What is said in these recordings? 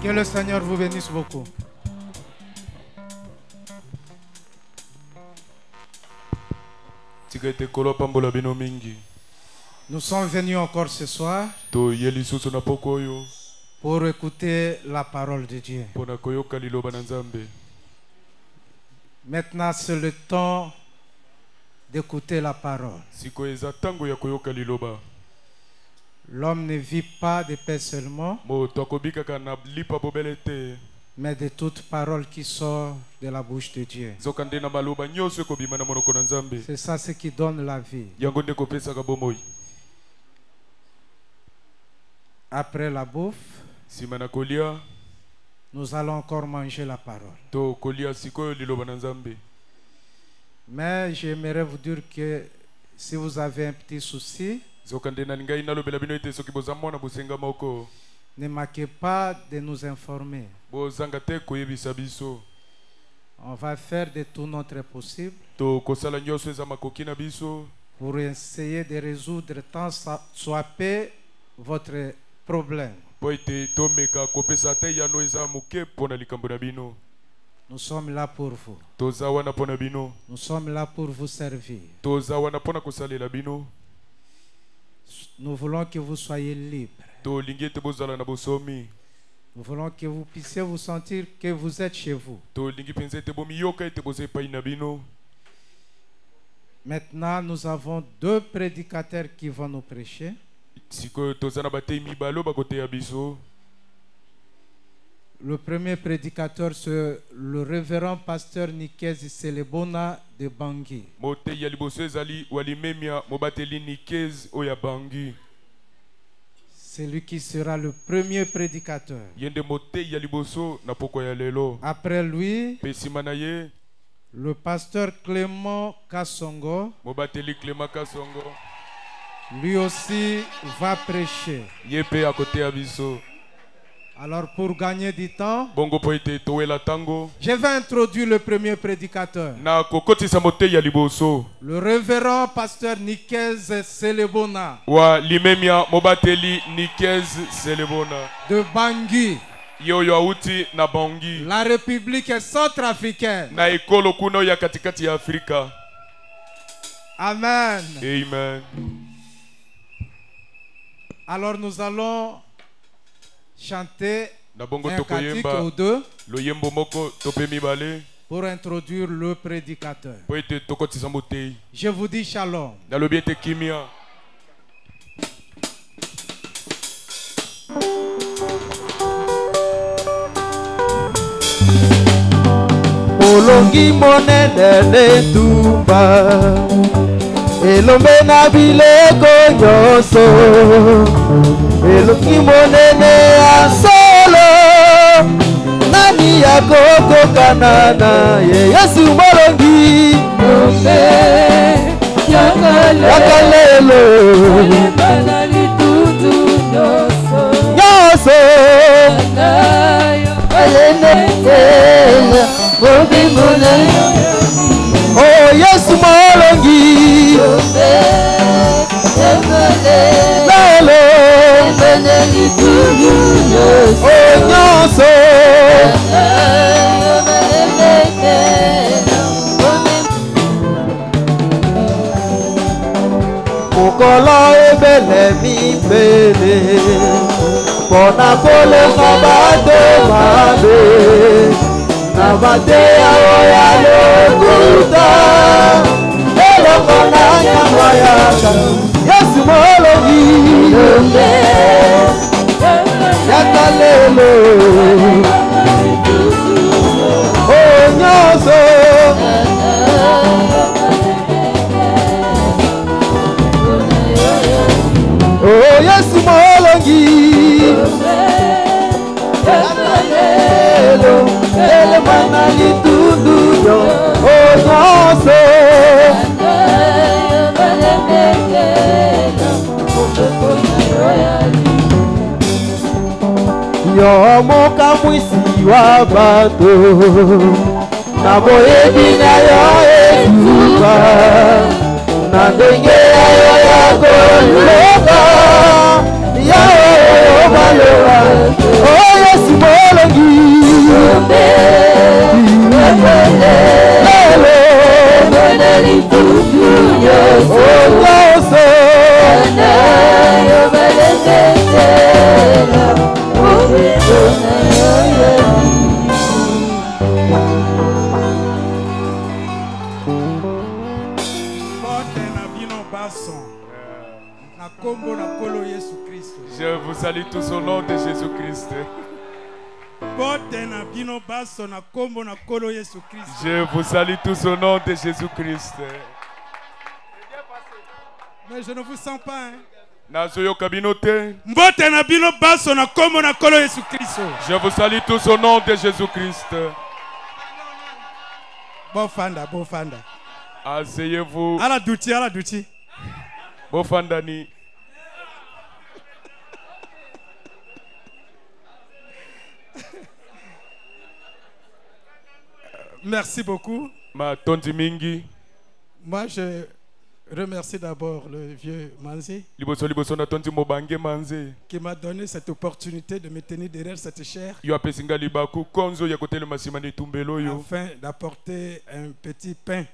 Que le Seigneur vous bénisse beaucoup. Nous sommes venus encore ce soir pour écouter la parole de Dieu. Maintenant, c'est le temps d'écouter la parole. L'homme ne vit pas de paix seulement, mais de toute parole qui sort de la bouche de Dieu. C'est ça ce qui donne la vie. Après la bouffe, nous allons encore manger la parole. Mais j'aimerais vous dire que si vous avez un petit souci, ne manquez pas de nous informer. On va faire de tout notre possible pour essayer de résoudre tant soit peu votre problème. Nous sommes là pour vous. Nous sommes là pour vous servir. Nous voulons que vous soyez libres. Nous voulons que vous puissiez vous sentir que vous êtes chez vous. Maintenant, nous avons deux prédicateurs qui vont nous prêcher. Le premier prédicateur, c'est le révérend pasteur Nikez Selebona de Bangui. C'est lui qui sera le premier prédicateur. Après lui, le pasteur Clément Kassongo, lui aussi va prêcher. Alors pour gagner du temps, je vais introduire le premier prédicateur. Le révérend pasteur Nikez Selebona de Bangui, la République centrafricaine. Amen. Amen. Alors nous allons chanter un cantique ou deux pour introduire le prédicateur. Je vous dis shalom. Olongi monene tumba elombe na bileko nyonso elongi monene asolo nani yakokoka na ye Yesu molongi yakalelo nyonso oh Yesu molongi lelo oh nyonso mokolo ebele mibele mpona kolenga bato mabe na bateya oya lokuta eloko na nyama yaka Yesu molongi yaka lelo o nyonso o Yesu molongi yaka lelo ele mana litundu yo o nyonso yo moka mwisi wa bato na boyebi na yo etuka na ndenge yayo ya koloba yayo maloba o Yesu molongi Je vous salue tous au nom de Jésus-Christ. Je vous salue tous au nom de Jésus-Christ. Mais je ne vous sens pas, hein. Je vous salue tous au nom de Jésus-Christ. Bofanda. Asseyez-vous. Ala douti. Bofandani. Merci beaucoup. Ma tondi mingi. Moi, je remercie d'abord le vieux Manzi qui m'a donné cette opportunité de me tenir derrière cette chair afin d'apporter un petit pain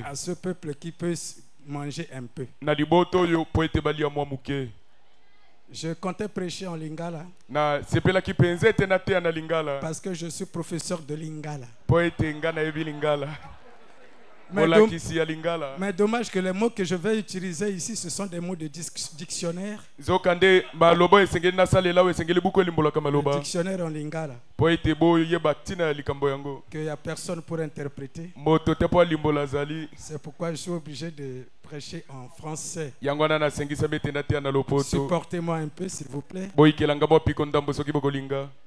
à ce peuple qui peut manger un peu. Je comptais prêcher en Lingala parce que je suis professeur de Lingala. Mais dommage que les mots que je vais utiliser ici, ce sont des mots de dictionnaire. Le dictionnaire en Lingala. Qu'il n'y a personne pour interpréter. C'est pourquoi je suis obligé de prêcher en français. Supportez-moi un peu, s'il vous plaît.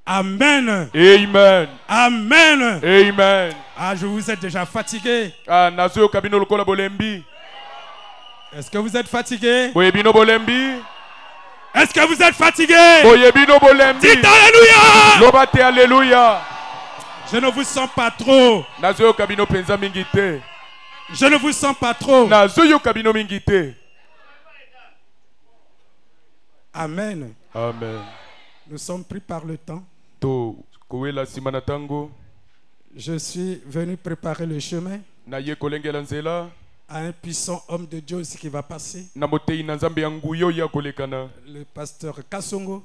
Amen. Amen. Amen. Amen. Ah, je vous ai déjà fatigué. Est-ce que vous êtes fatigué? Est-ce que vous êtes fatigué? Dites Alléluia. Alléluia. Je ne vous sens pas trop. Je ne vous sens pas trop. Amen. Amen. Nous sommes pris par le temps. Je suis venu préparer le chemin à un puissant homme de Dieu aussi qui va passer. Le pasteur Kassongo.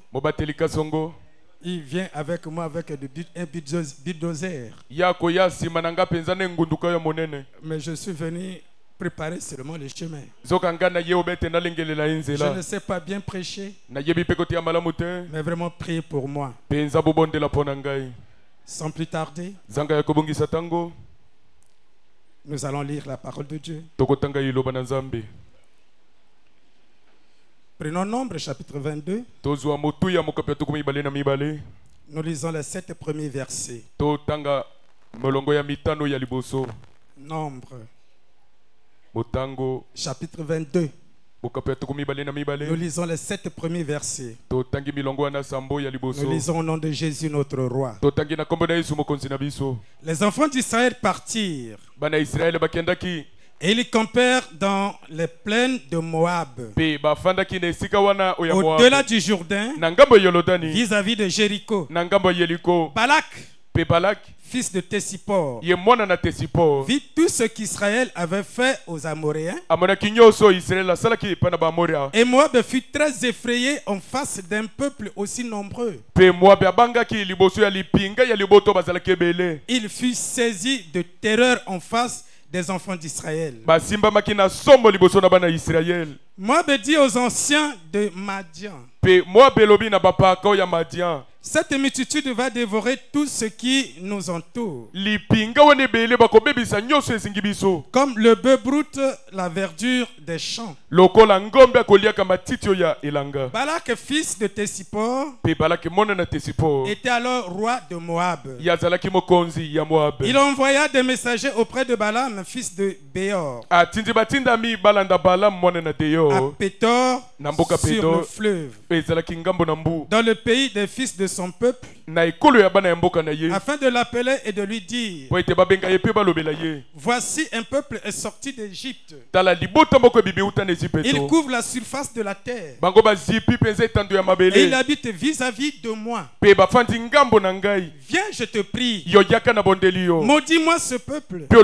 Il vient avec moi avec un bulldozer. Mais je suis venu préparer seulement le chemin. Je ne sais pas bien prêcher, mais vraiment prier pour moi. Sans plus tarder, nous allons lire la parole de Dieu. Prenons Nombre chapitre 22. Nous lisons les 7 premiers versets. Nombre chapitre 22. Nous lisons les 7 premiers versets. Nous lisons au nom de Jésus notre roi. Les enfants d'Israël partirent et ils campèrent dans les plaines de Moab, au-delà du Jourdain, vis-à-vis de Jéricho. Balak, fils de Tessipor, vit tout ce qu'Israël avait fait aux Amoréens. Et Moab fut très effrayé en face d'un peuple aussi nombreux. Il fut saisi de terreur en face des enfants d'Israël. Moab dit aux anciens de Madian: cette multitude va dévorer tout ce qui nous entoure, comme le bœuf broute la verdure des champs. Balak, fils de Tessipor, était alors roi de Moab. Il envoya des messagers auprès de Balaam, fils de Béor, à Pétor, sur le fleuve, dans le pays des fils de son peuple, afin de l'appeler et de lui dire, voici un peuple est sorti d'Égypte. Il couvre la surface de la terre et il habite vis-à-vis de moi. Viens, je te prie, maudis-moi ce peuple, car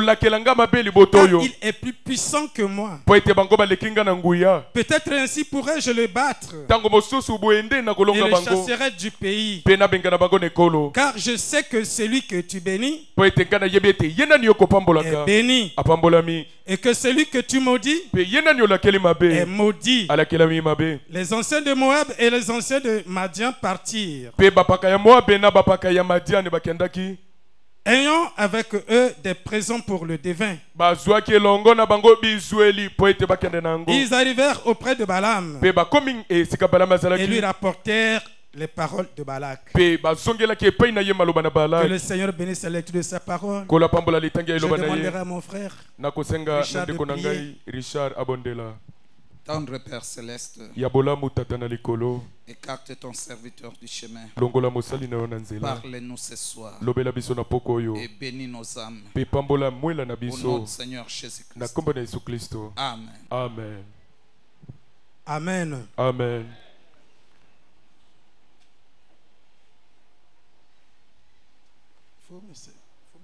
il est plus puissant que moi. Peut-être ainsi pourrais-je le battre et le chasserai du pays, car je sais que celui que tu bénis est béni, et que celui que tu maudis est maudit. Les anciens de Moab et les anciens de Madian partirent, ayant avec eux des présents pour le devin. Ils arrivèrent auprès de Balaam et lui rapportèrent les paroles de Balak. Que le Seigneur bénisse la lecture de sa parole. Je demanderai à mon frère Richard Abondela. Tendre Père Céleste, écarte ton serviteur du chemin. Parle-nous ce soir et bénis nos âmes. Au nom du Seigneur Jésus-Christ. Amen. Amen. Amen. Amen. Faut me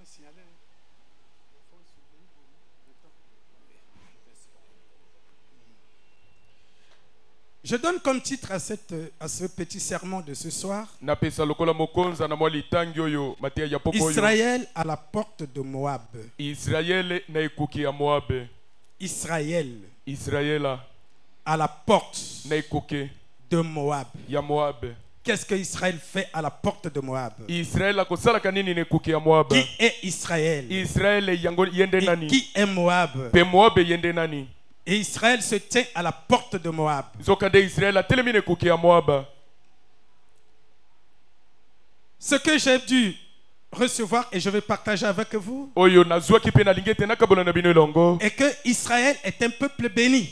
signaler. Je donne comme titre à ce petit sermon de ce soir, Israël à la porte de Moab. Israël à la porte de Moab. Qu'est-ce que Israël fait à la porte de Moab? Qui est Israël? Et qui est Moab? Et Israël se tient à la porte de Moab. Ce que j'ai dû recevoir et je vais partager avec vous et que Israël est un peuple béni,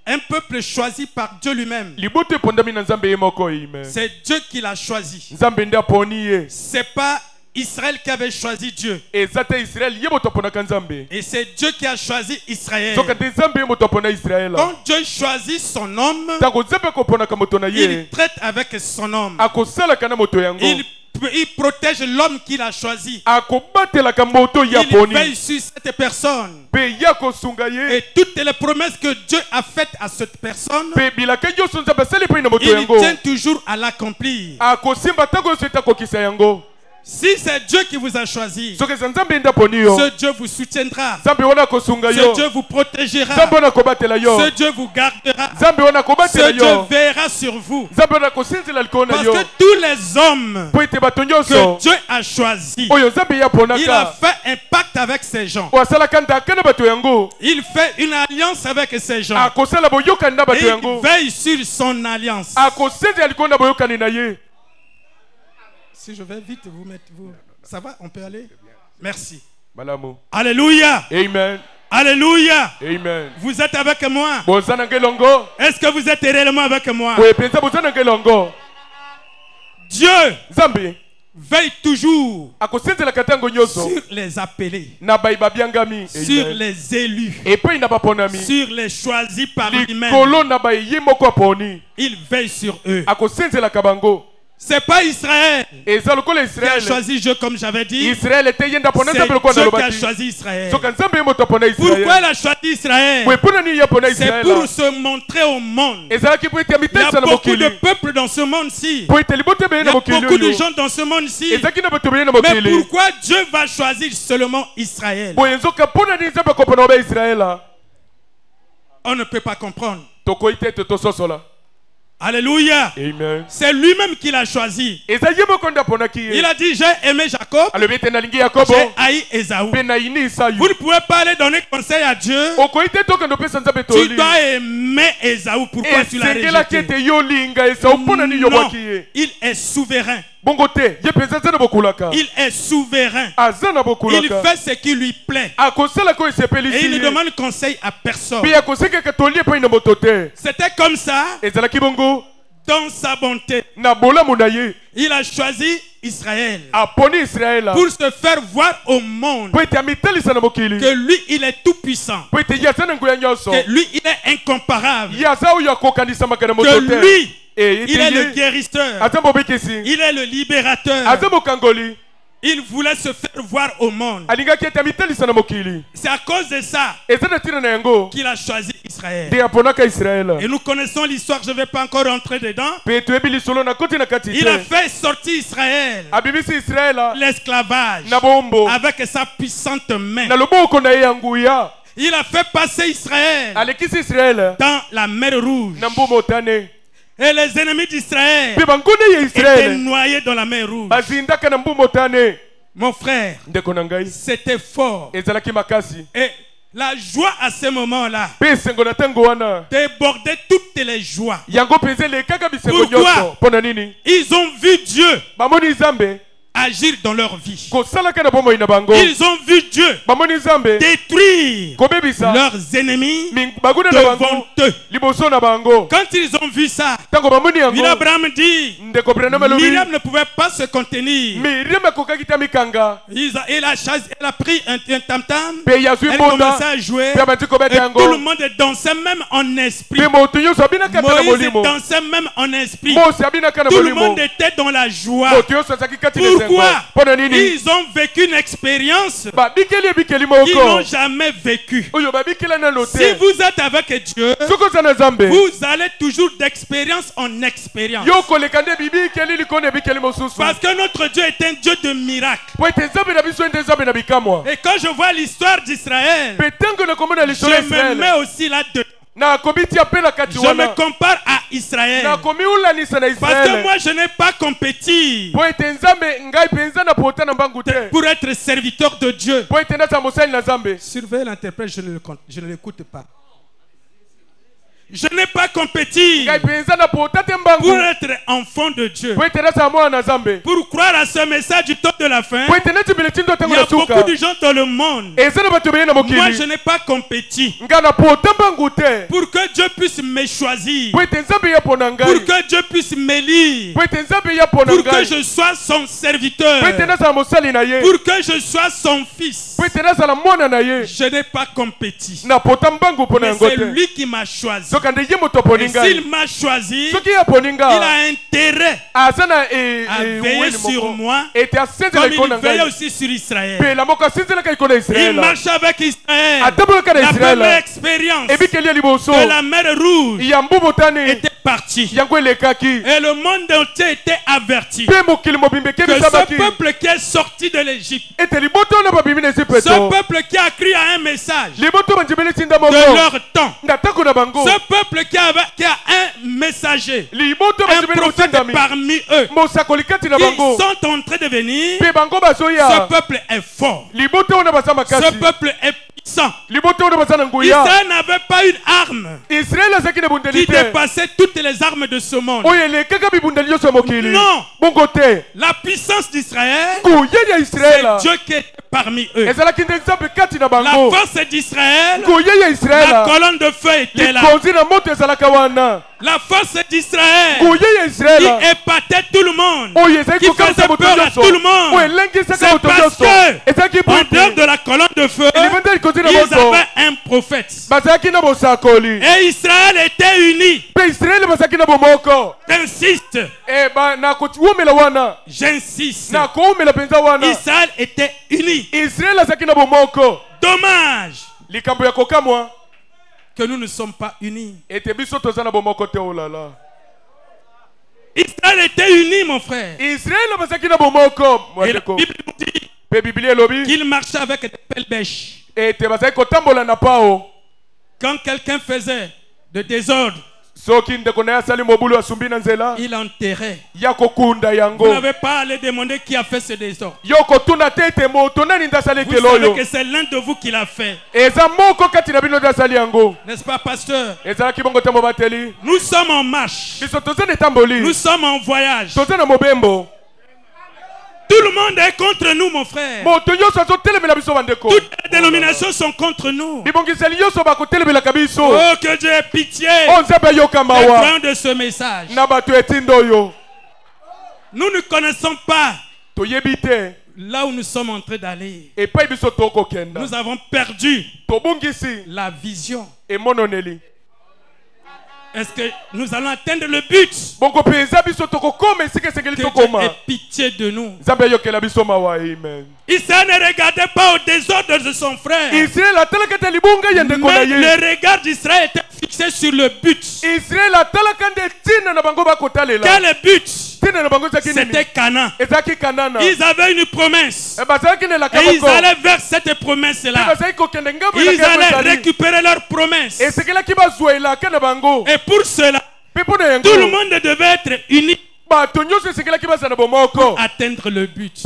un peuple choisi par Dieu lui-même. C'est Dieu qui l'a choisi. C'est pas Israël qui avait choisi Dieu. Et c'est Dieu qui a choisi Israël. Quand Dieu choisit son homme, il traite avec son homme. Il protège l'homme qu'il a choisi. Il veille sur cette personne. Et toutes les promesses que Dieu a faites à cette personne, il tient toujours à l'accomplir. Si c'est Dieu qui vous a choisi, ce Dieu vous soutiendra, ce Dieu vous protégera, ce Dieu vous gardera, ce Dieu veillera sur vous. Parce que tous les hommes que Dieu a choisis, il a fait un pacte avec ces gens. Il fait une alliance avec ces gens. Et il veille sur son alliance. Si je vais vite, vous. Ça va? On peut aller? Merci. Alléluia. Amen. Alléluia. Amen. Vous êtes avec moi? Est-ce que vous êtes réellement avec moi? Dieu veille toujours sur les appelés, sur les élus, sur les choisis par lui-même. Il veille sur eux. C'est pas Israël qui a choisi Dieu comme j'avais dit. C'est Dieu qui a choisi Israël. Pourquoi il a choisi Israël? C'est pour se montrer au monde. Il y a beaucoup de peuples dans ce monde-ci. Il y a beaucoup de gens dans ce monde-ci. Mais pourquoi Dieu va choisir seulement Israël? On ne peut pas comprendre. Alléluia. C'est lui-même qui l'a choisi. Il a dit, j'ai aimé Jacob, j'ai haï Ésaü. Vous ne pouvez pas aller donner conseil à Dieu. Tu dois aimer Ésaü. Pourquoi tu l'as rejeté? Non, il est souverain. Il est souverain. Il fait ce qui lui plaît. Et il ne demande conseil à personne. C'était comme ça Dans sa bonté, il a choisi Israël pour se faire voir au monde que lui, il est tout puissant, que lui, il est incomparable, que lui, il est le guérisseur, il est le libérateur. Il voulait se faire voir au monde. C'est à cause de ça qu'il a choisi Israël. Et nous connaissons l'histoire, je ne vais pas encore rentrer dedans. Il a fait sortir Israël l'esclavage avec sa puissante main. Il a fait passer Israël dans la mer Rouge. Et les ennemis d'Israël étaient noyés dans la mer Rouge. Mon frère, c'était fort. Et la joie à ce moment-là débordait toutes les joies. Pourquoi? Ils ont vu Dieu agir dans leur vie. Ils ont vu Dieu détruire leurs ennemis devant eux. Quand ils ont vu ça, Abraham dit, Myriam ne pouvait pas se contenir. Elle a pris un tam-tam, elle commençait à jouer, et tout le monde dansait même en esprit. Moïse dansait même en esprit. Tout le monde était dans la joie. Pourquoi? Ils ont vécu une expérience qu'ils n'ont jamais vécue. Si vous êtes avec Dieu, vous allez toujours d'expérience en expérience. Parce que notre Dieu est un Dieu de miracles. Et quand je vois l'histoire d'Israël, je me mets aussi là-dedans. Je me compare à Israël. Parce que moi je n'ai pas compétit pour être serviteur de Dieu. Surveillez l'interprète, je ne l'écoute pas. Je n'ai pas compétit pour être enfant de Dieu. Pour croire à ce message du temps de la fin, il y a beaucoup de gens dans le monde. Moi, je n'ai pas compétit pour que Dieu puisse me choisir, pour que Dieu puisse m'élire, pour que je sois son serviteur, pour que je sois son fils. Je n'ai pas compétit. Mais c'est lui qui m'a choisi. Et s'il m'a choisi, il a intérêt à veiller sur moi comme il veille aussi sur Israël. Il marche avec Israël. La première expérience que la mer Rouge était partie. Et le monde entier était averti que ce peuple qui est sorti de l'Égypte, ce peuple qui a cru à un message de leur temps, ce peuple qui a un messager, un prophète parmi eux, qui sont en train de venir, ce peuple est fort, ce peuple est puissant. Israël n'avait pas une arme qui dépassait toutes les armes de ce monde. Non, la puissance d'Israël, c'est Dieu qui est parmi eux. La force d'Israël, la colonne de feu était là. La force d'Israël qui épatait tout le monde, qui faisait peur à tout le monde, c'est parce que en dehors de la colonne de feu, ils avaient un prophète. Et Israël était uni. J'insiste. J'insiste. Israël était uni. Dommage que nous ne sommes pas unis. Israël était uni, mon frère. Et la Bible nous dit qu'il marchait avec des pelles bêches. Quand quelqu'un faisait de désordre, il enterrait. Vous n'avez pas à aller demander qui a fait ce désordre. Vous savez que c'est l'un de vous qui l'a fait. N'est-ce pas, pasteur? Nous sommes en marche. Nous sommes en voyage. Tout le le monde est contre nous, mon frère. Toutes les dénominations sont contre nous. Oh, que Dieu ait pitié des croyants de ce message. Nous ne connaissons pas là où nous sommes en train d'aller. Nous avons perdu la vision. Est-ce que nous allons atteindre le but? Que Dieu ait pitié de nous. Israël ne regardait pas au désordre de son frère. Mais le regard d'Israël était fixé sur le but. Quel but? C'était Canaan. Ils avaient une promesse. Et ils allaient vers cette promesse-là. Ils allaient récupérer leur promesse. Et pour cela, tout le monde devait être uni pour atteindre le but.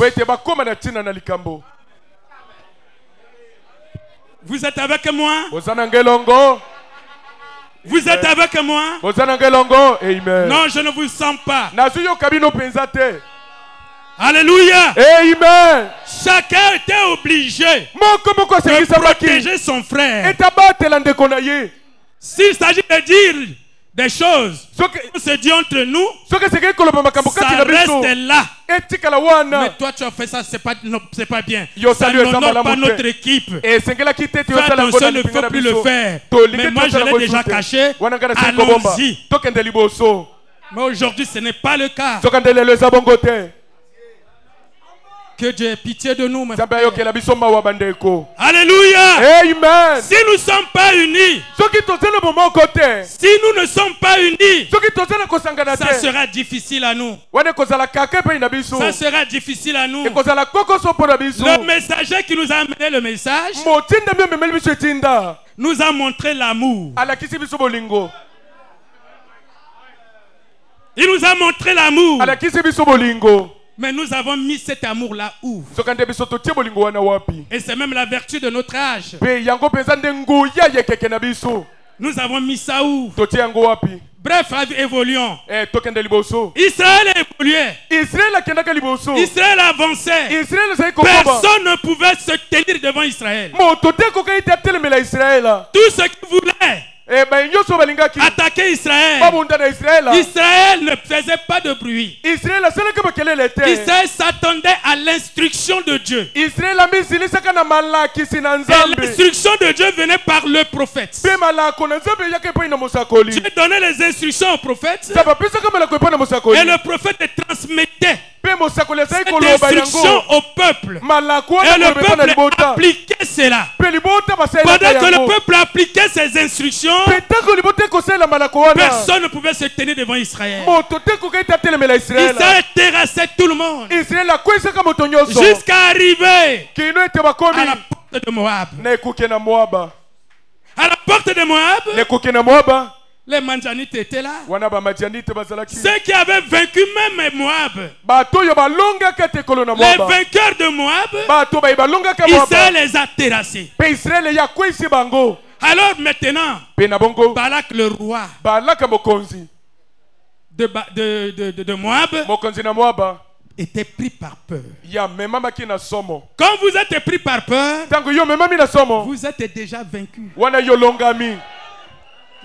Vous êtes avec moi? Vous êtes avec moi? Amen. Non, je ne vous sens pas. Alléluia. Amen. Chacun était obligé de protéger son frère. S'il s'agit de dire des choses, on se dit entre nous, ça reste là. Mais toi tu as fait ça, c'est pas bien. Ça n'honore pas notre équipe. Fais attention, ne faut plus le faire. Mais moi je l'ai déjà caché. Allons-y. Mais aujourd'hui ce n'est pas le cas. Que Dieu ait pitié de nous. Alléluia. Amen. Si nous ne sommes pas unis, si nous ne sommes pas unis, ça sera difficile à nous. Ça sera difficile à nous. Le messager qui nous a amené le message nous a montré l'amour. Il nous a montré l'amour. Mais nous avons mis cet amour-là où? Et c'est même la vertu de notre âge. Nous avons mis ça où? Bref, évoluons. Israël évoluait. Israël avançait. Personne ne pouvait se tenir devant Israël. Tout ce qu'ils voulaient attaquer Israël. Israël ne faisait pas de bruit. Israël s'attendait à l'instruction de Dieu. Et l'instruction de Dieu venait par le prophète. Dieu donnait les instructions au prophète. Et le prophète les transmettait cette instruction au peuple. Et le peuple appliquait cela. Pendant que le peuple appliquait ces instructions, personne ne pouvait se tenir devant Israël. Israël terrassait tout le monde jusqu'à arriver à la porte de Moab. À la porte de Moab, les Manjanites étaient là. Ceux qui avaient vaincu même Moab, les vainqueurs de Moab, Israël les a terrassés. Alors maintenant, Balak le roi de Moab était pris par peur. Quand vous êtes pris par peur, vous êtes déjà vaincu.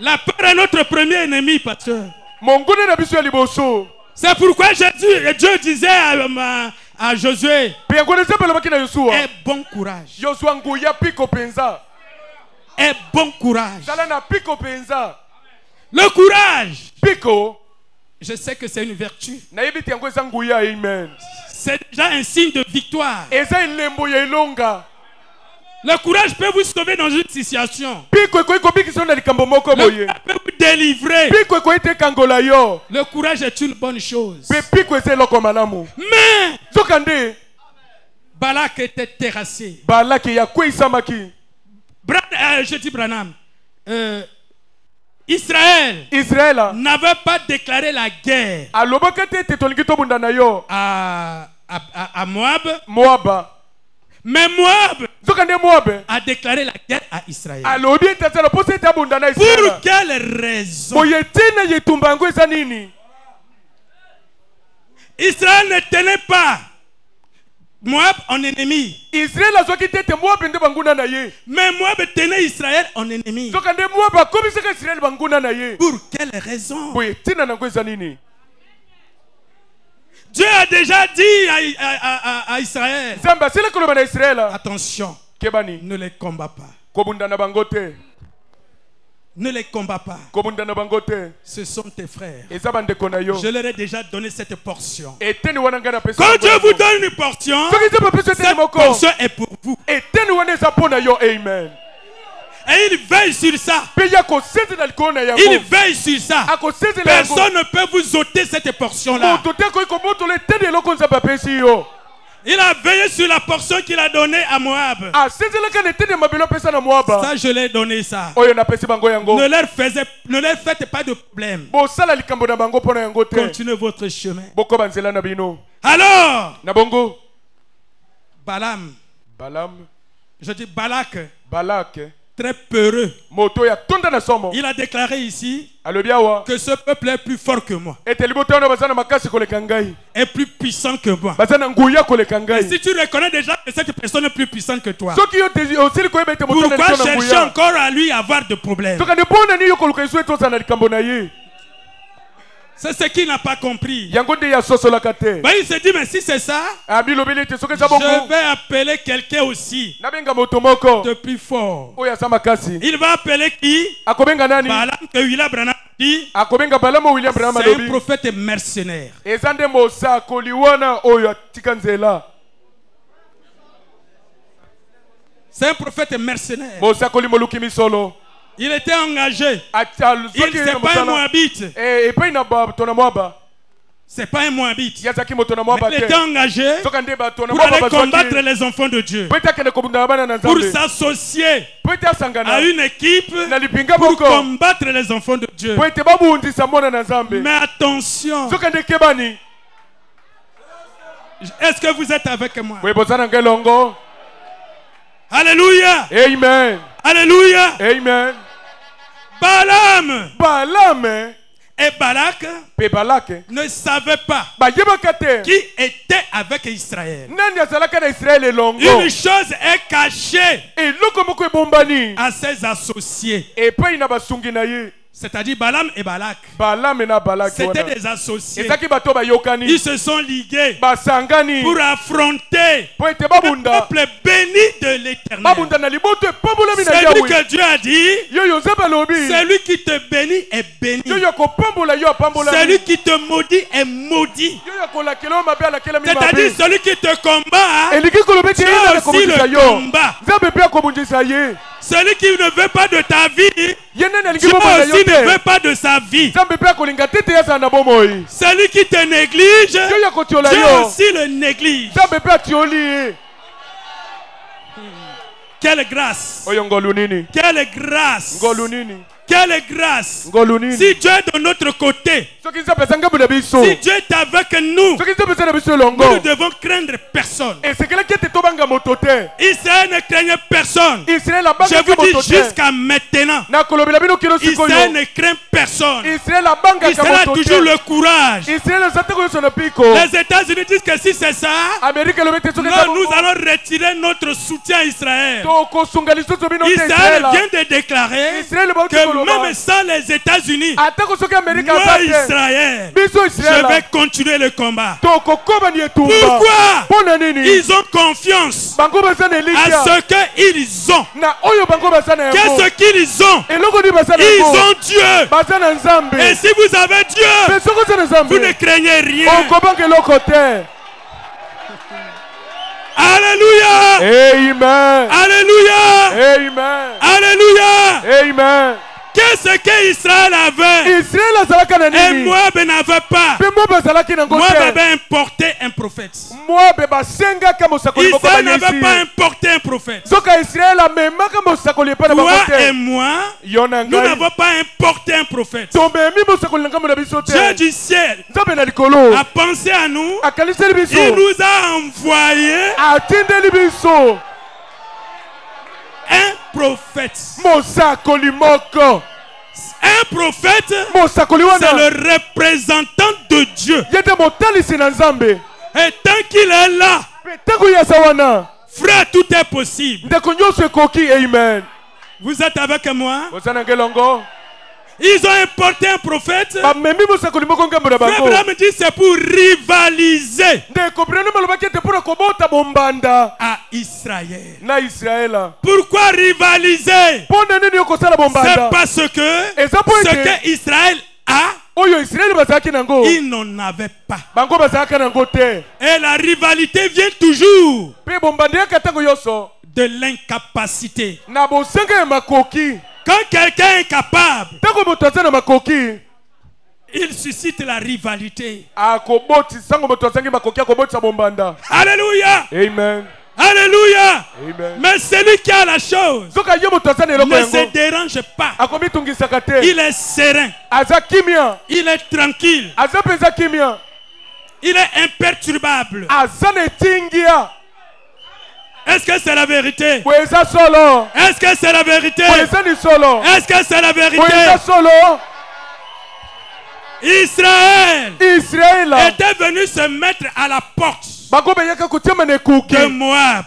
La peur est notre premier ennemi, pasteur. C'est pourquoi Dieu disait à Josué, aie bon courage. Aie bon courage. Le courage, je sais que c'est une vertu. C'est déjà un signe de victoire. Le courage peut vous sauver dans une situation. Le courage peut vous délivrer. Le courage est une bonne chose. Mais Balak était terrassé. Je dis Branham. Israël n'avait pas déclaré la guerre à Moab. Mais Moab a déclaré la guerre à Israël. Pour quelle raison? Israël ne tenait pas Moab en ennemi. Israël a zoki tete Moab nde banguna na ye. Mais Moab tenait Israël en ennemi. Zoka nde Moab akomisa ka Israël banguna na ye. Pour quelle raison? Boye tina na kweza nini? Dieu a déjà dit à Israël. Zamba sele koloba na Israël. Attention. Kebani. Ne les combats pas. Kobunda na bangote. Ne les combats pas. Ce sont tes frères. Je leur ai déjà donné cette portion. Quand Dieu vous donne une portion, cette portion est pour vous. Amen. Et il veille sur ça. Il veille sur ça. Personne ne peut vous ôter cette portion-là. Il a veillé sur la portion qu'il a donnée à Moab. Ça, je l'ai donné ça. Ne leur faites pas de problème. Continuez votre chemin. Alors, Balaam. Je dis Balak. Très peureux. Il a déclaré ici que ce peuple est plus fort que moi. Est plus puissant que moi. Et si tu reconnais déjà que cette personne est plus puissante que toi, pourquoi chercher encore à lui avoir de problèmes? C'est ce qu'il n'a pas compris. Il s'est dit, mais si c'est ça, je vais appeler quelqu'un aussi de plus fort. Il va appeler qui? Balaam, que William Branham dit. C'est un prophète mercenaire. C'est un prophète mercenaire. Il était engagé. Il n'était pas un Moabite. C'est pas un Moabite. Mais il était engagé pour aller combattre les enfants de Dieu. Pour s'associer à une équipe pour combattre les enfants de Dieu. Mais attention. Est-ce que vous êtes avec moi? Alléluia. Amen. Alléluia. Amen. Balaam et Balak ne savaient pas qui était avec Israël. Une chose est cachée à ses associés. C'est-à-dire Balaam et Balak. C'était des associés. Ils se sont ligués pour affronter le peuple béni de l'Éternel. Celui que Dieu a dit, celui qui te bénit est béni. Celui qui te maudit est maudit. C'est-à-dire celui qui te combat, tu as aussi le combat. Celui qui ne veut pas de ta vie, tu aussi ne veut pas de sa vie. Celui qui te néglige, tu aussi le néglige. Quelle grâce! Quelle grâce! Quelle grâce! Si Dieu est de notre côté, si Dieu est avec nous, nous ne devons craindre personne. Israël ne craignait personne. Je vous dis jusqu'à maintenant, Israël ne craint personne. Israël a toujours le courage. Les États-Unis disent que si c'est ça, nous allons retirer notre soutien à Israël. Israël vient de déclarer que même sans les États-Unis, moi Israël, je vais continuer le combat. Pourquoi? Ils ont confiance à ce qu'ils ont. Qu'est-ce qu'ils ont? Ils ont Dieu. Et si vous avez Dieu, vous ne craignez rien. Alléluia. Amen. Alléluia. Amen. Alléluia. Amen. Qu'est-ce qu'Israël avait et Moab n'avait pas? Moab avait importé un prophète. Israël n'avait pas importé un prophète. Toi et moi, nous n'avons pas importé un prophète. Dieu du ciel a pensé à nous. Il nous a envoyé un prophète. Un prophète, c'est le représentant de Dieu. Et tant qu'il est là, Frère, tout est possible. Amen. Vous êtes avec moi? Ils ont importé un prophète. Frère Abraham dit c'est pour rivaliser à Israël. Pourquoi rivaliser? C'est parce que ce que Israël a, ils n'en avaient pas. Et la rivalité vient toujours de l'incapacité. Quand quelqu'un est capable, il suscite la rivalité. Alléluia. Amen. Alléluia. Amen. Mais celui qui a la chose ne se dérange pas. Il est serein. Il est tranquille. Il est imperturbable. Est-ce que c'est la vérité? Est-ce que c'est la vérité? Est-ce que c'est la vérité? Israël était venu se mettre à la porte de Moab.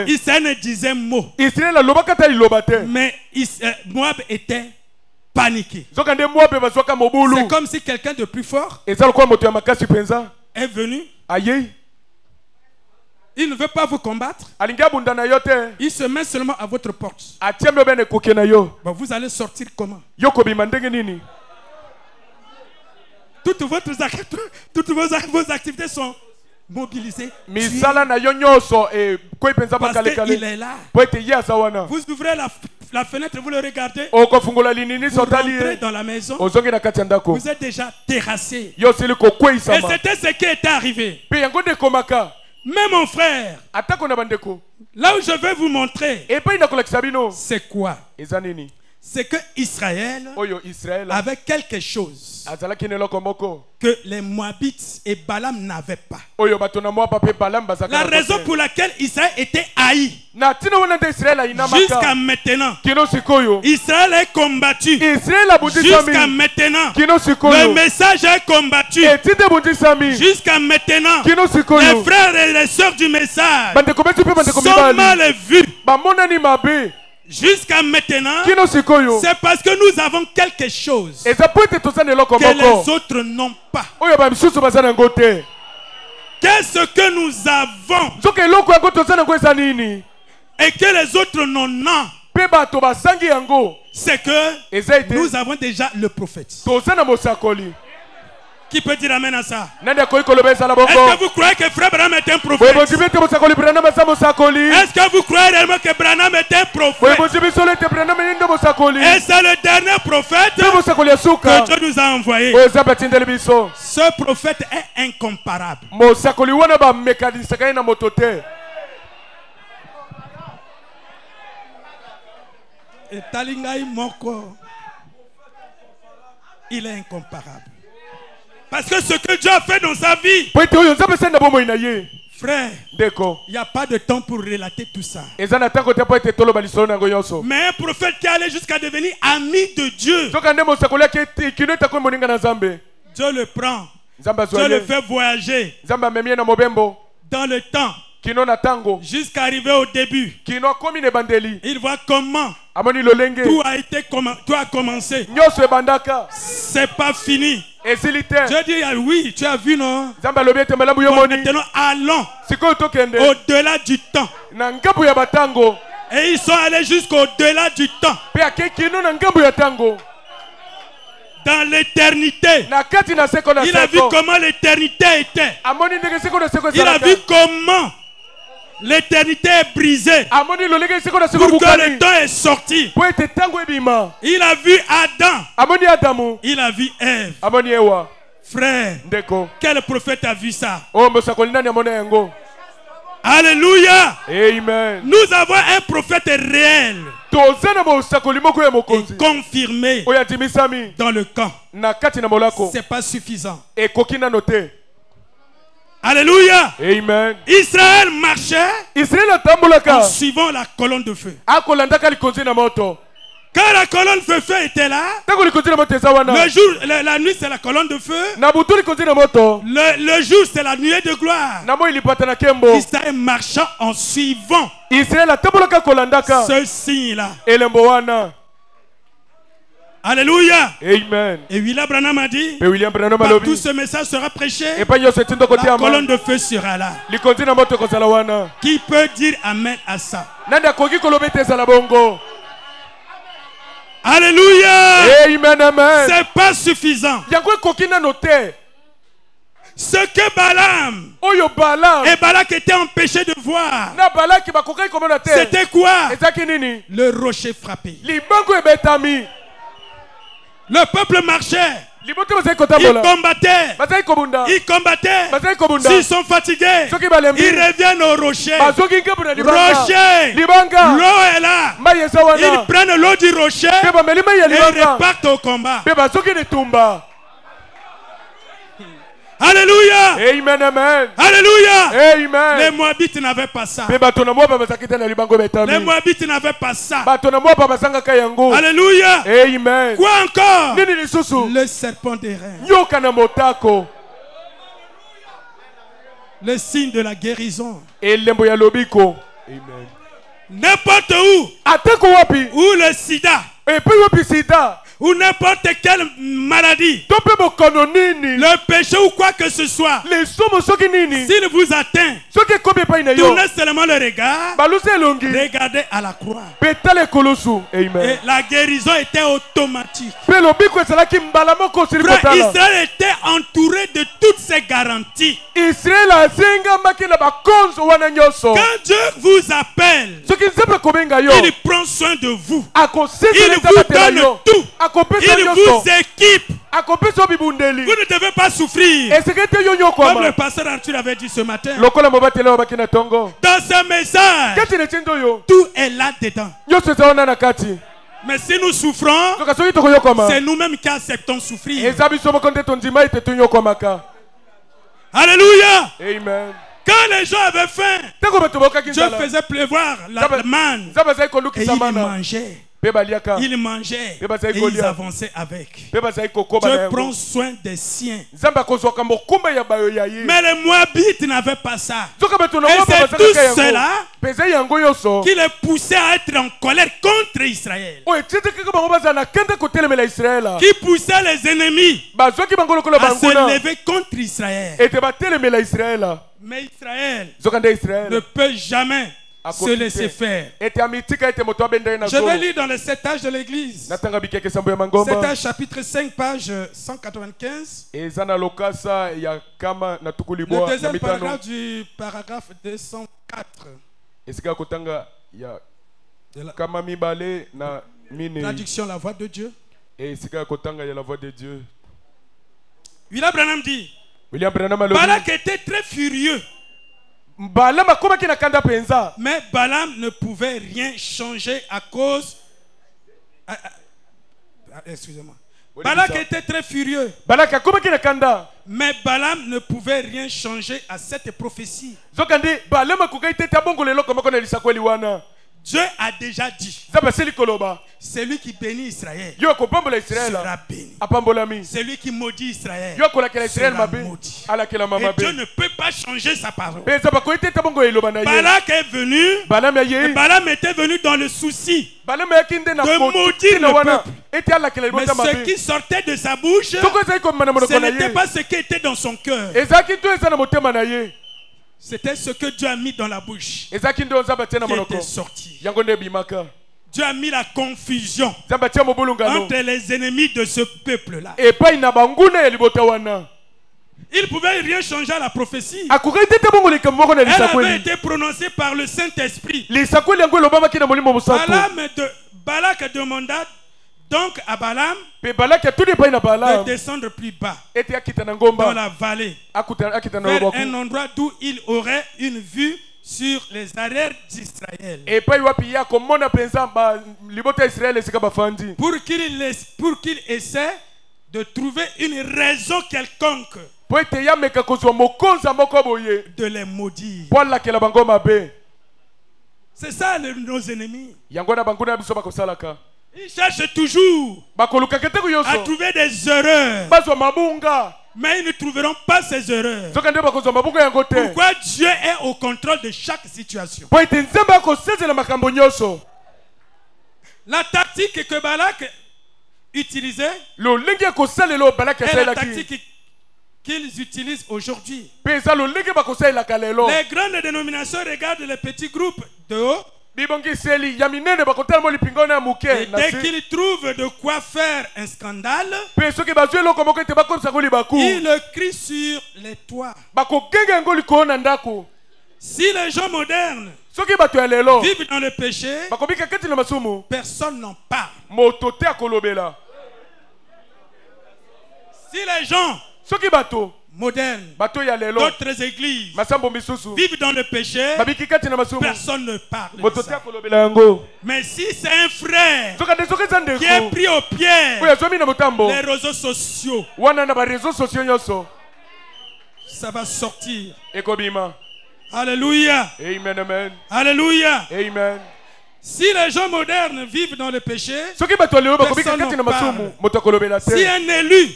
Israël ne disait mot. Mais Moab était paniqué. C'est comme si quelqu'un de plus fort est venu. Il ne veut pas vous combattre. Il se met seulement à votre porte. Bon, vous allez sortir comment? Toutes vos activités sont mobilisées. Parce qu'il est là. Vous ouvrez la fenêtre, vous le regardez. Vous rentrez dans la maison. Vous êtes déjà terrassé. Et c'était ce qui était arrivé. Mais mon frère, là où je vais vous montrer, c'est quoi? C'est que Israël avait quelque chose que les Moabites et Balaam n'avaient pas. La raison pour laquelle Israël était haï jusqu'à maintenant, Israël est combattu jusqu'à maintenant. Le message est combattu jusqu'à maintenant. Les frères et les sœurs du message sont mal vus jusqu'à maintenant. C'est parce que nous avons quelque chose que les autres n'ont pas. Qu'est-ce que nous avons et que les autres n'en ont? C'est que nous avons déjà le prophète. Qui peut dire amen à ça? Est-ce que vous croyez que Frère Branham est un prophète? Est-ce que vous croyez réellement que Branham est un prophète? Et c'est le dernier prophète que Dieu nous a envoyé. Ce prophète est incomparable. Et Talingai Moko, il est incomparable. Parce que ce que Dieu a fait dans sa vie, frère, il n'y a pas de temps pour relater tout ça. Mais un prophète qui allait jusqu'à devenir ami de Dieu, Dieu le prend, Dieu le fait voyager dans le temps jusqu'à arriver au début. Il voit comment tout a commencé. C'est pas fini. Dieu dit oui, tu as vu, non? Maintenant allons au-delà du temps. Et ils sont allés jusqu'au-delà du temps. Dans l'éternité. Il a vu comment l'éternité était. Il a vu comment l'éternité est brisée pour que le temps est sorti. Il a vu Adam. Il a vu Ève. Frère, quel prophète a vu ça? Alléluia. Amen. Nous avons un prophète réel et confirmé dans le camp. C'est pas suffisant. Alléluia. Amen. Israël marchait en suivant la colonne de feu. Quand la colonne de feu était là, le jour, la nuit c'est la colonne de feu, le jour c'est la nuée de gloire. Israël marchant en suivant ce signe-là. Alléluia. Amen. Et William Branham a dit, tout ce message sera prêché, la colonne de feu sera là. Qui peut dire amen à ça? Alléluia. Amen, amen. C'est pas suffisant. Ce que Balaam et Balak étaient empêchés de voir, c'était quoi? Le rocher frappé. Le peuple marchait. Ils combattaient. S'ils sont fatigués, ils reviennent au rocher. L'eau est là. Ils prennent l'eau du rocher et repartent au combat. Alléluia. Amen, amen. Alléluia. Amen. Les Moabites n'avaient pas ça. Les Moabites n'avaient pas ça. Alléluia. Amen. Quoi encore? Le serpent des reins. Le signe de la guérison. N'importe où le sida ou n'importe quelle maladie, le péché ou quoi que ce soit, s'il vous atteint, tournez seulement le regard, regardez à la croix. Et la guérison était automatique. Frère, Israël était entouré de toutes ces garanties. Quand Dieu vous appelle, il prend soin de vous. Il vous donne tout. Il vous équipe. Vous ne devez pas souffrir. Comme le pasteur Arthur avait dit ce matin, dans ce message, tout est là-dedans. Mais si nous souffrons, c'est nous-mêmes qui acceptons souffrir. Alléluia. Amen. Quand les gens avaient faim, Dieu faisait pleuvoir la manne et ils mangeaient. Ils mangeaient et ils avançaient avec. Dieu prend soin des siens. Mais les Moabites n'avaient pas ça. Et c'est tout cela qui les poussait à être en colère contre Israël. Qui poussait les ennemis à se lever contre Israël. Mais Israël ne peut jamais se laisser faire. Je vais lire dans les 7 âges de l'église. 7 âges chapitre 5 page 195. Le deuxième paragraphe du paragraphe 204. Traduction la voix de Dieu. William Branham dit, Balak était très furieux. Mais Balaam ne pouvait rien changer à cause... Excusez-moi. Balak était très furieux. Mais Balaam ne pouvait rien changer à cette prophétie. Dieu a déjà dit, celui qui bénit Israël sera béni. Celui qui maudit Israël sera maudit. Et Dieu ne peut pas changer sa parole. Balak est venu, et Balaam était venu dans le souci de maudire le peuple. Mais ce qui sortait de sa bouche, ce n'était pas ce qui était dans son cœur. C'était ce que Dieu a mis dans la bouche qui était sorti. Dieu a mis la confusion entre les ennemis de ce peuple-là. Il ne pouvait rien changer à la prophétie. Elle avait été prononcée par le Saint-Esprit. Balak demanda donc à Balaam de descendre plus bas dans la vallée vers un endroit d'où il aurait une vue sur les arrières d'Israël pour qu'il essaie de trouver une raison quelconque de les maudire. C'est ça nos ennemis. Ils cherchent toujours à trouver des erreurs. Mais ils ne trouveront pas ces erreurs. Pourquoi Dieu est au contrôle de chaque situation. La tactique que Balak utilisait est la tactique qu'ils utilisent aujourd'hui. Les grandes dénominations regardent les petits groupes de haut. Et dès qu'ils trouvent de quoi faire un scandale, ils le crient sur les toits. Si les gens modernes vivent dans le péché, personne n'en parle. Si les gens modernes, d'autres églises vivent dans le péché, personne ne parle de ça. Mais si c'est un frère qui est pris au pied, les réseaux sociaux, ça va sortir. Alléluia. Amen. Alléluia. Amen. Si les gens modernes vivent dans le péché, personne n'en parle. Si un élu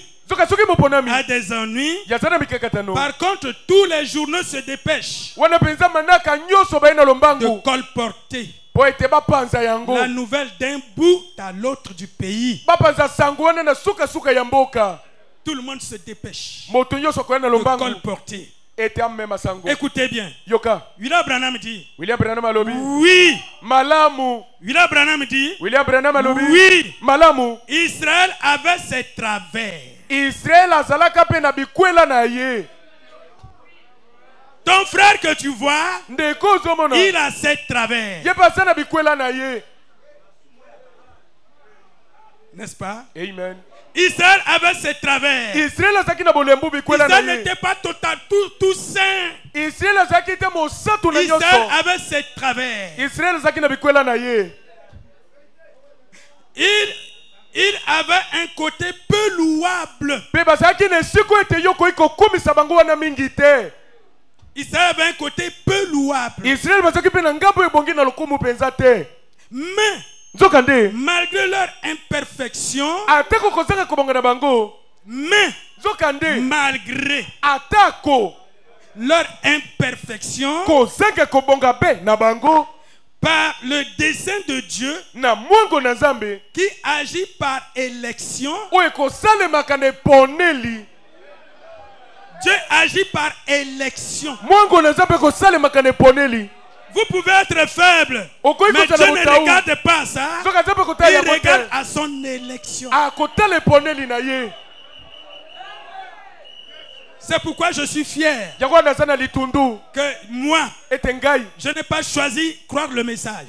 a des ennuis, par contre tous les journaux se dépêchent de colporter la nouvelle d'un bout à l'autre du pays. Tout le monde se dépêche de colporter. Écoutez bien. William Branham dit oui. William Branham dit oui. Israël avait ses travers. Ton frère que tu vois, il a ses travers. N'est-ce pas? Amen. Israël avait ses travers. Israël n'était pas total, tout saint. Israël avait ses travers. Il avait un côté peu louable. Israël avait un côté peu louable. Mais malgré leur imperfection, malgré leur imperfection, par le dessein de Dieu qui agit par élection, Dieu agit par élection. Vous pouvez être faible, mais Dieu ne regarde pas ça. Il regarde à son élection. C'est pourquoi je suis fier que moi, je n'ai pas choisi croire le message.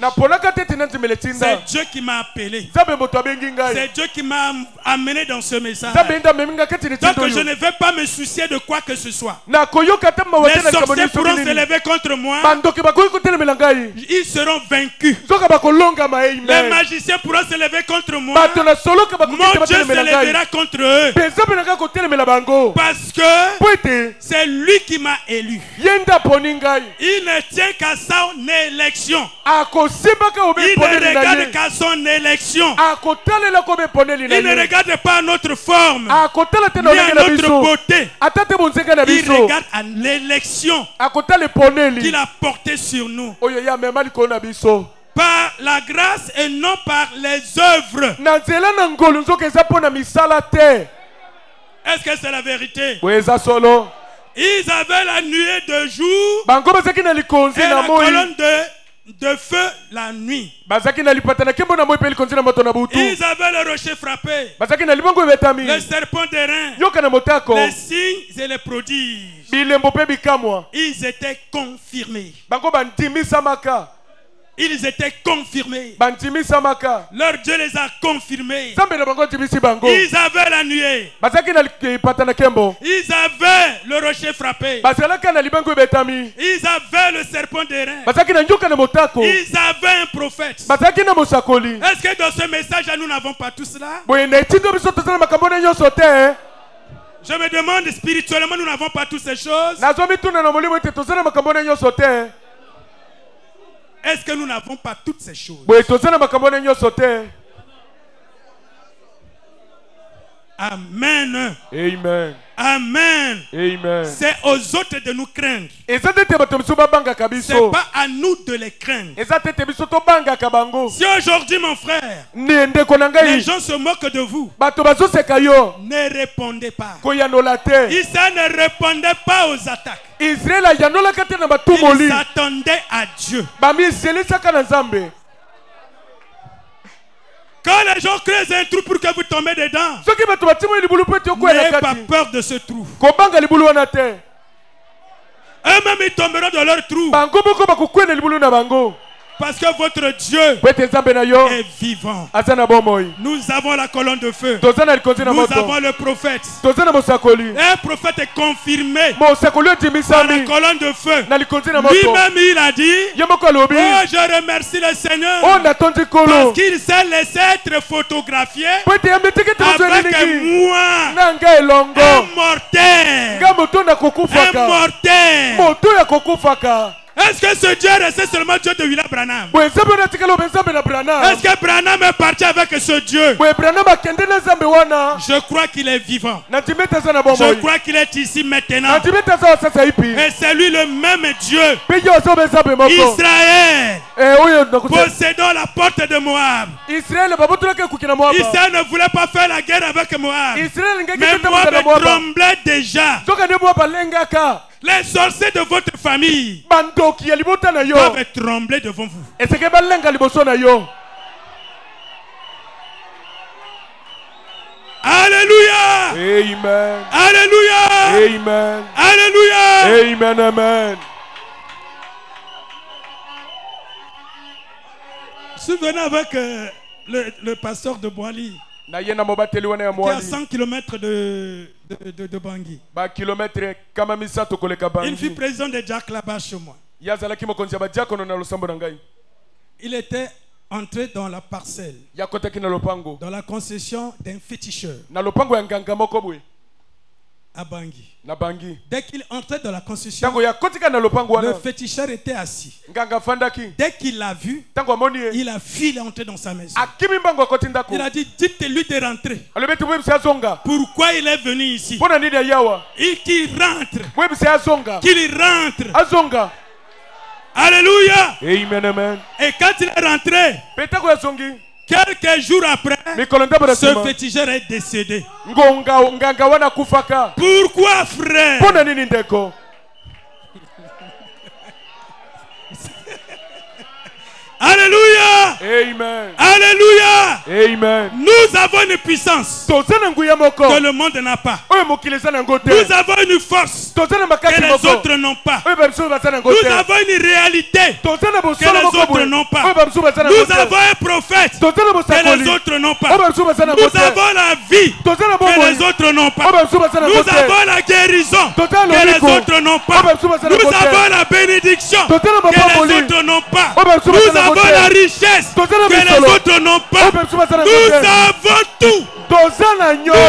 C'est Dieu qui m'a appelé. C'est Dieu qui m'a amené dans ce message. Donc je ne vais pas me soucier de quoi que ce soit. Les sorciers pourront s'élever contre moi. Ils seront vaincus. Les magiciens pourront s'élever contre moi. Mon Dieu s'élèvera contre eux. Parce que c'est lui qui m'a élu. Il ne tient qu'à son élection. Il ne regarde qu'à son élection. Il ne regarde pas à notre forme, ni à notre beauté. Il regarde à l'élection qu'il a portée sur nous. Par la grâce et non par les œuvres. Est-ce que c'est la vérité? Ils avaient la nuée de jour et la colonne de feu la nuit. Ils avaient le rocher frappé, le serpent d'airain, les signes et les prodiges. Ils étaient confirmés. Ils étaient confirmés. Leur Dieu les a confirmés. Ils avaient la nuée. Ils avaient le rocher frappé. Ils avaient le serpent d'airain. Ils avaient un prophète. Est-ce que dans ce message nous n'avons pas tout cela? Je me demande spirituellement, nous n'avons pas toutes ces choses. Est-ce que nous n'avons pas toutes ces choses? Amen. Amen. Amen. Amen. C'est aux autres de nous craindre. C'est pas à nous de les craindre. Si aujourd'hui, mon frère, les gens se moquent de vous, ne répondez pas. Israël ne répondait pas aux attaques. Il s'attendait à Dieu. Quand les gens créent un trou pour que vous tombez dedans, n'ayez pas peur de ce trou. Eux-mêmes ils tomberont dans leur trou. Parce que votre Dieu est vivant. Nous avons la colonne de feu. Nous avons le prophète. Un prophète est confirmé par la colonne de feu. Lui-même il a dit, oh, je remercie le Seigneur parce qu'il s'est laissé être photographié avec moi, un mortel. Est-ce que ce Dieu est resté seulement Dieu de William Branham? Est-ce que Branham est parti avec ce Dieu? Je crois qu'il est vivant. Je crois qu'il est ici maintenant. Et c'est lui le même Dieu. Israël, possédant la porte de Moab. Israël ne voulait pas faire la guerre avec Moab. Mais Moab tremblait déjà. Les sorciers de votre famille doivent trembler devant vous. Alléluia. Amen. Alléluia. Amen. Alléluia. Amen. Amen. Souvenez avec le pasteur de Boali, qui est à 100 km de Bangui. Il fut président de Jack là-bas chez moi. Il était entré dans la parcelle, dans la concession d'un féticheur à Bangui. Dès qu'il entrait dans la concession, le féticheur était assis. Dès qu'il l'a vu, il a fui, il est entré dans sa maison. Il a dit, dites-lui de rentrer. Pourquoi il est venu ici? Et qu'il rentre. Qu'il rentre. Alléluia. Amen. Et quand il est rentré, quelques jours après, ce féticheur est décédé. Pourquoi, frère? Alléluia. Amen. Alléluia. Amen. Nous avons une puissance que le monde n'a pas. Nous avons une force que les autres n'ont pas. Nous avons une réalité que les autres n'ont pas. Nous avons un prophète que les autres n'ont pas. Nous avons la vie que les autres n'ont pas. Nous avons la guérison que les autres n'ont pas. Nous avons la bénédiction que les autres n'ont pas. Nous avons la richesse que les autres n'ont pas. Nous avons tout. Nous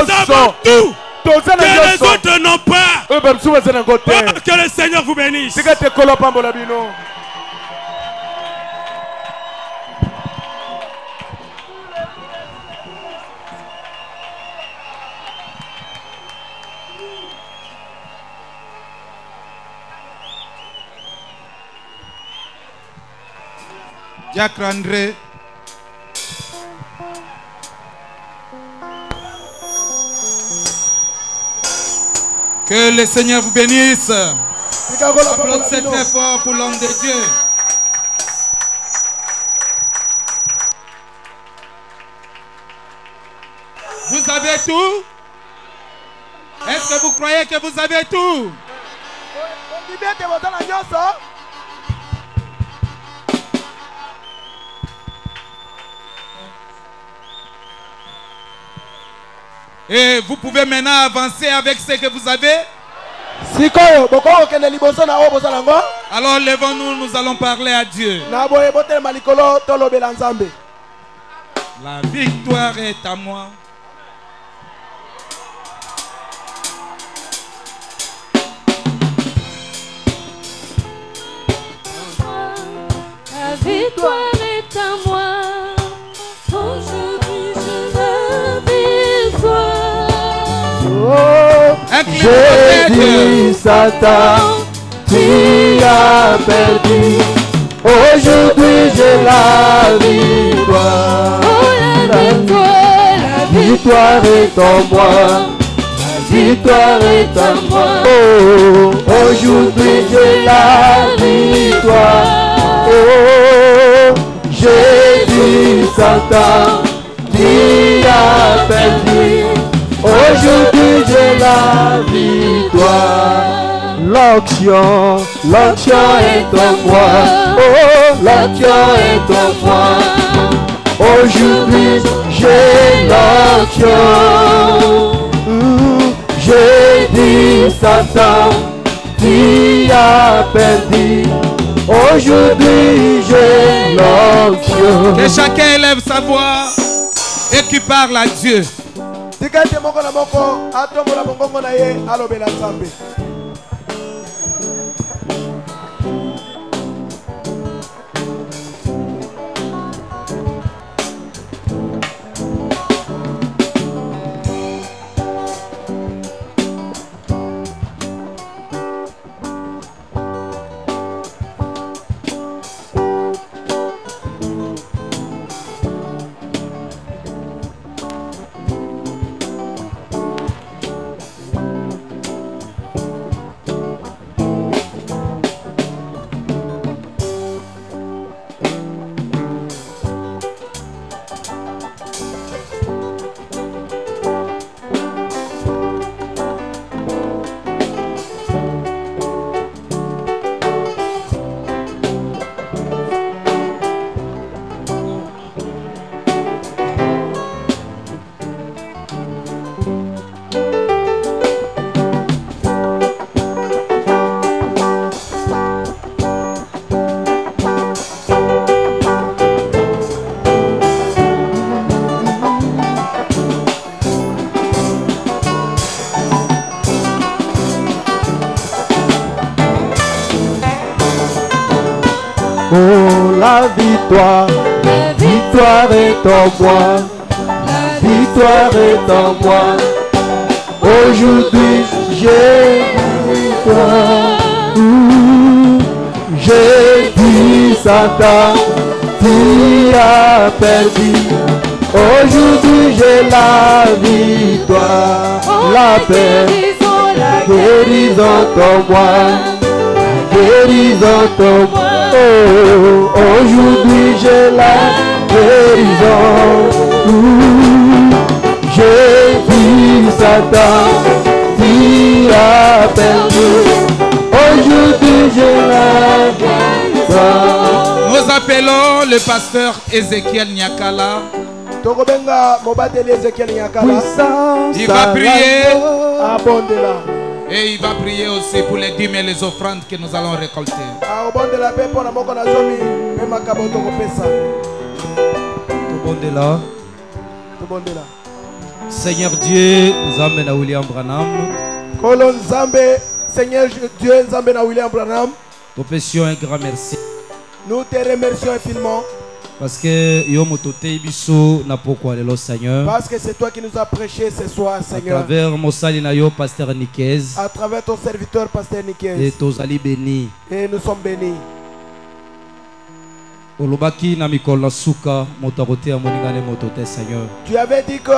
avons tout que les autres n'ont pas. Oh, que le Seigneur vous bénisse. Diacre André. Que le Seigneur vous bénisse. Applaudissez très fort pour l'homme de Dieu. Vous avez tout? Est-ce que vous croyez que vous avez tout? Et vous pouvez maintenant avancer avec ce que vous avez. Alors levons-nous, nous allons parler à Dieu. La victoire est à moi. La victoire est à moi. Aujourd'hui je la victoire. J'ai dit Satan, tu as perdu. Aujourd'hui j'ai la victoire. La victoire est en moi. La victoire est en moi. Oh, aujourd'hui j'ai la victoire. Oh, j'ai dit Satan, tu as perdu. Aujourd'hui j'ai la victoire. L'onction est en moi. Oh, l'onction est en moi. Aujourd'hui j'ai l'onction. J'ai dit Satan, tu as perdu. Aujourd'hui j'ai l'onction. Que chacun élève sa voix et qui parle à Dieu. La victoire est en moi. La victoire est en moi. Aujourd'hui j'ai victoire. J'ai dit Satan, tu as perdu. Aujourd'hui j'ai la victoire. La paix, guérison en moi. Guérison en moi. Oh, aujourd'hui j'ai la guérison. J'ai dit Satan, tu as perdu. Aujourd'hui j'ai la guérison. Nous appelons le pasteur Ézéchiel Nyakala. Il va prier. Et il va prier aussi pour les dîmes et les offrandes que nous allons récolter. Seigneur Dieu, Nzambe na William Branham. Seigneur Dieu, Nzambe na William Branham. Nous pécions un grand merci. Nous te remercions infiniment. Parce que Seigneur. Parce que c'est toi qui nous as prêché ce soir, Seigneur. À travers Mosalinayo, pasteur Nikez. À travers ton serviteur, pasteur Nikez. Et Tozali béni. Et nous sommes bénis. Tu avais dit que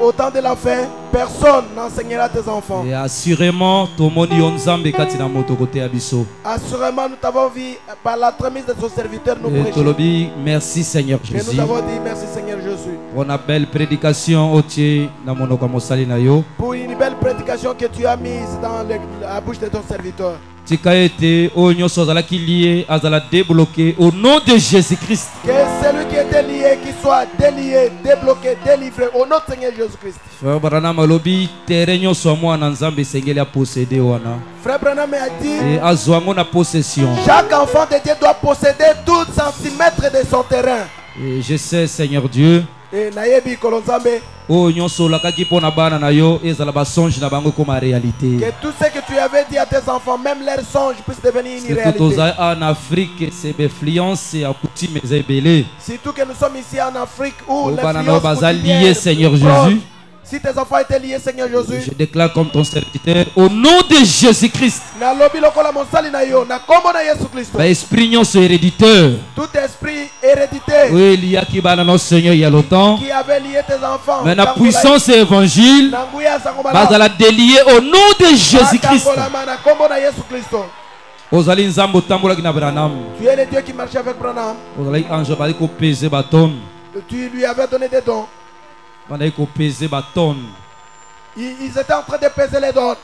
au temps de la fin, personne n'enseignera tes enfants. Et assurément, assurément, nous t'avons vu par la tremise de ton serviteur nous prêcher. Merci Seigneur Jésus. Et nous avons dit merci Seigneur Jésus. Pour une belle prédication pour une belle prédication que tu as mise dans la bouche de ton serviteur. Lié, débloqué au nom de Jésus-Christ. Que celui qui était lié, qui soit délié, débloqué, délivré au nom de Seigneur Jésus-Christ. Frère Branham a dit chaque enfant de Dieu doit posséder tout centimètre de son terrain. Et je sais, Seigneur Dieu, que tout ce que tu avais dit à tes enfants, même leurs songes, puissent devenir une réalité. En Afrique, c'est l'influence et coutume. Surtout que nous sommes ici en Afrique où l'influence coutumière, Seigneur Jésus. Si tes enfants étaient liés, Seigneur Jésus, je déclare comme ton serviteur au nom de Jésus-Christ. Esprit héréditaire. Tout esprit héréditaire. Oui, il y a qui va dans notre Seigneur il y a longtemps. Qui avait lié tes enfants. Mais la puissance évangile va la délier au nom de Jésus-Christ. Tu es le Dieu qui marchait avec Branham. Tu lui avais donné des dons. Ils étaient en train de peser les dons.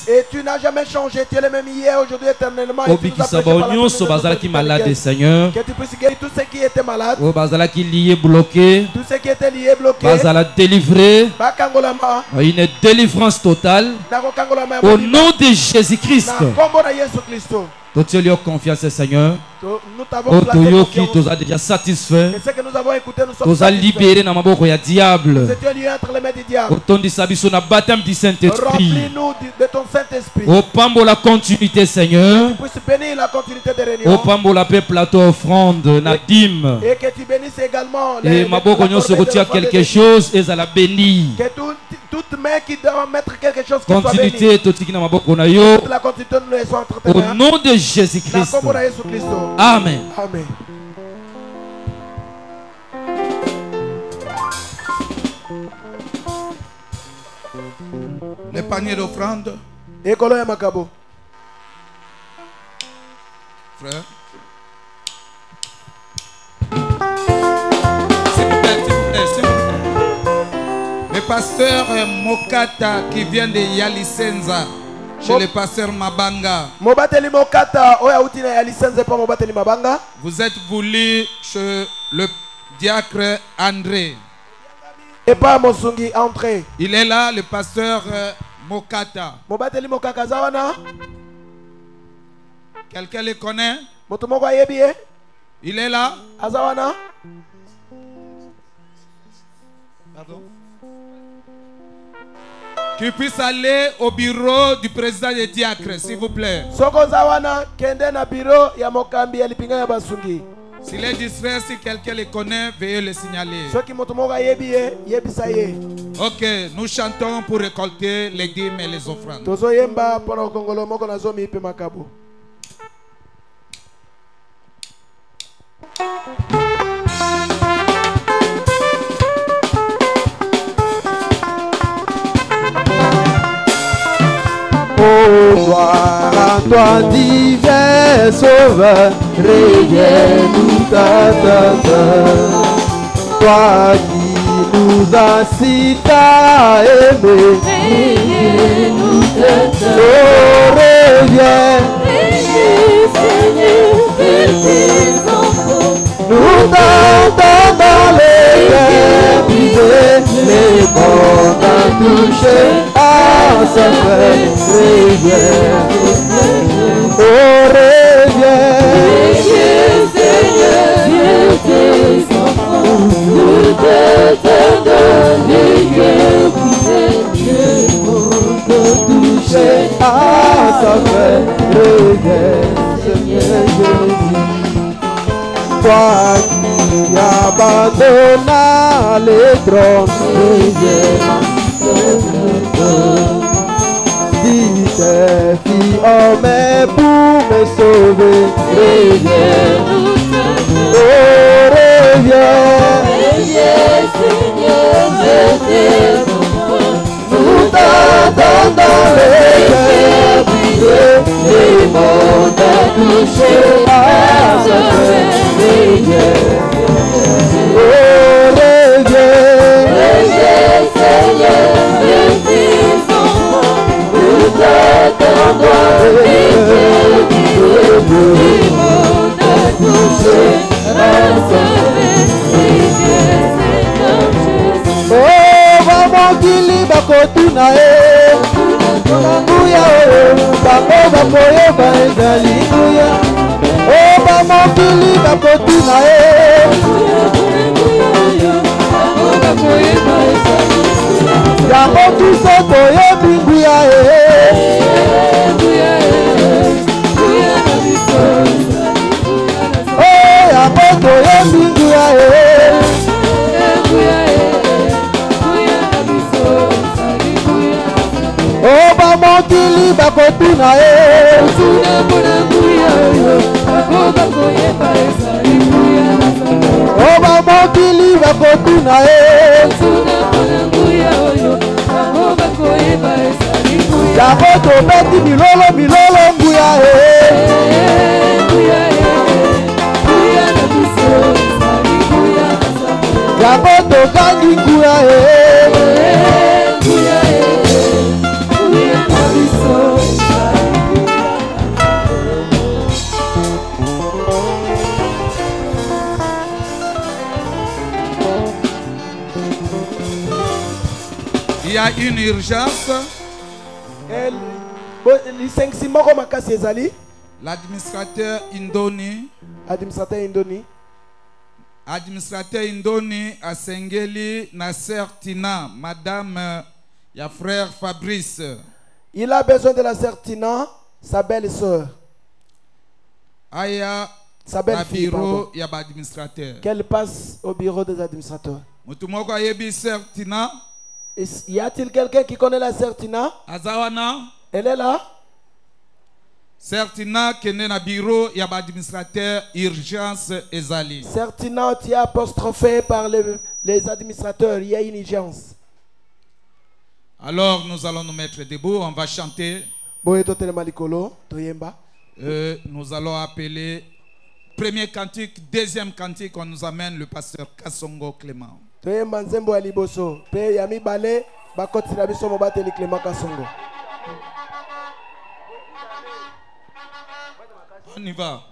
Et tu n'as jamais changé. Tu es le même hier, aujourd'hui, éternellement. Et tu nous as prêché par la que tu puisses guérir tous ceux qui étaient malades. Tous ceux qui étaient liés, bloqués. Délivrer. Une délivrance totale. Au nom de Jésus-Christ. Tu as confiance, Seigneur. Qui nous a déjà satisfait. Nous a libéré dans le diable. Autant de Sabiso na baptême du Saint-Esprit. Remplis-nous de ton Saint-Esprit. Au pambo la continuité, Seigneur. Que tu puisses bénir la continuité des réunions. Au pambo la paix plateau offrande na dîme. Et que tu bénisses également les. Et ma boko se retire quelque chose et ça la bénit. Que toute main qui doit mettre quelque chose qui continuité soit bénie. La continuité nous laissons entre tes mains. Au nom de Jésus-Christ. Amen. Amen. Les paniers d'offrande. Frère. S'il vous plaît. Le pasteur Mokata qui vient de Yalisenza. Chez le pasteur Mabanga. Vous êtes voulu chez le diacre André. Et pas Mosungi André. Il est là, le pasteur Mokata. Quelqu'un le connaît? Il est là. Pardon. Tu puisses aller au bureau du président des diacres, s'il vous plaît. S'il est distrait, si quelqu'un le connaît, veuillez le signaler. Ok, nous chantons pour récolter les dîmes et les offrandes. Gloire à toi, divin sauveur, reviens-nous t'attendre. Toi qui nous as si à aimer, reviens-nous t'attendre. Oh, reviens, Seigneur, de tes enfants. Nous t'attendons dans les cœurs brisés, les mondes à toucher. Ça fait reviens, oh reviens, Seigneur, Dieu tes enfants, nous t'attendons, les cœurs brisés, les mondes touchés. Ah, ça fait reviens, Seigneur Jésus. Toi qui abandonnas les trônes, reviens. Dis tes filles, hommes, pour me sauver, reviens, oh reviens, Seigneur, je t'aime, nous t'attendons les cœurs brisés, les mondes touchés, à ce reviens, oh reviens, Seigneur, je t'aime. Oh, vamos kili bakotuna nguya bango bakoyeba ezali nguya. Oh, vamos kili bakotuna yango tuso toyebi nguya oh yango toyebi nguya bakotuna ye tuna mpona nguya oyo bakoka koyeba ezali nguya na Nzambe o bamokili bakotuna ye tuna mpona nguya oyo bakoka koyeba ezali nguya yango tobeti milolo nguya ye nguya na biso ezali nguya na Nzambe yango tokangi nguya ye nguya na biso il y a une urgence. L'administrateur Indoni a Sengeli Nasser Tina, madame ya frère Fabrice. Il a besoin de la sœur Tina, sa belle-sœur. Aya sa belle-fille, bureau ya ba administrateur. Qu'elle passe au bureau des administrateurs. Mutumoko ayebi sœur Tina. Y a-t-il quelqu'un qui connaît la sœur Tina? Azawana. Elle est là. Sœur Tina qui est na bureau ya ba administrateur urgence ezali. Sœur Tina, tu es apostrophée par les administrateurs, il y a une urgence. Alors nous allons nous mettre debout, on va chanter. Nous allons appeler premier cantique, deuxième cantique, on nous amène le pasteur Kasongo Clément. On y va.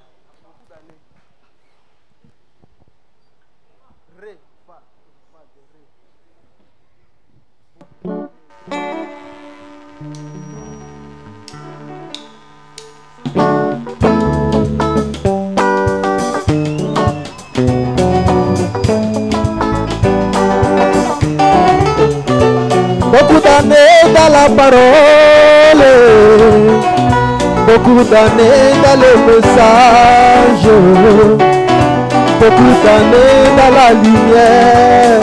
Beaucoup d'années dans la parole, beaucoup d'années dans le message, beaucoup d'années dans la lumière.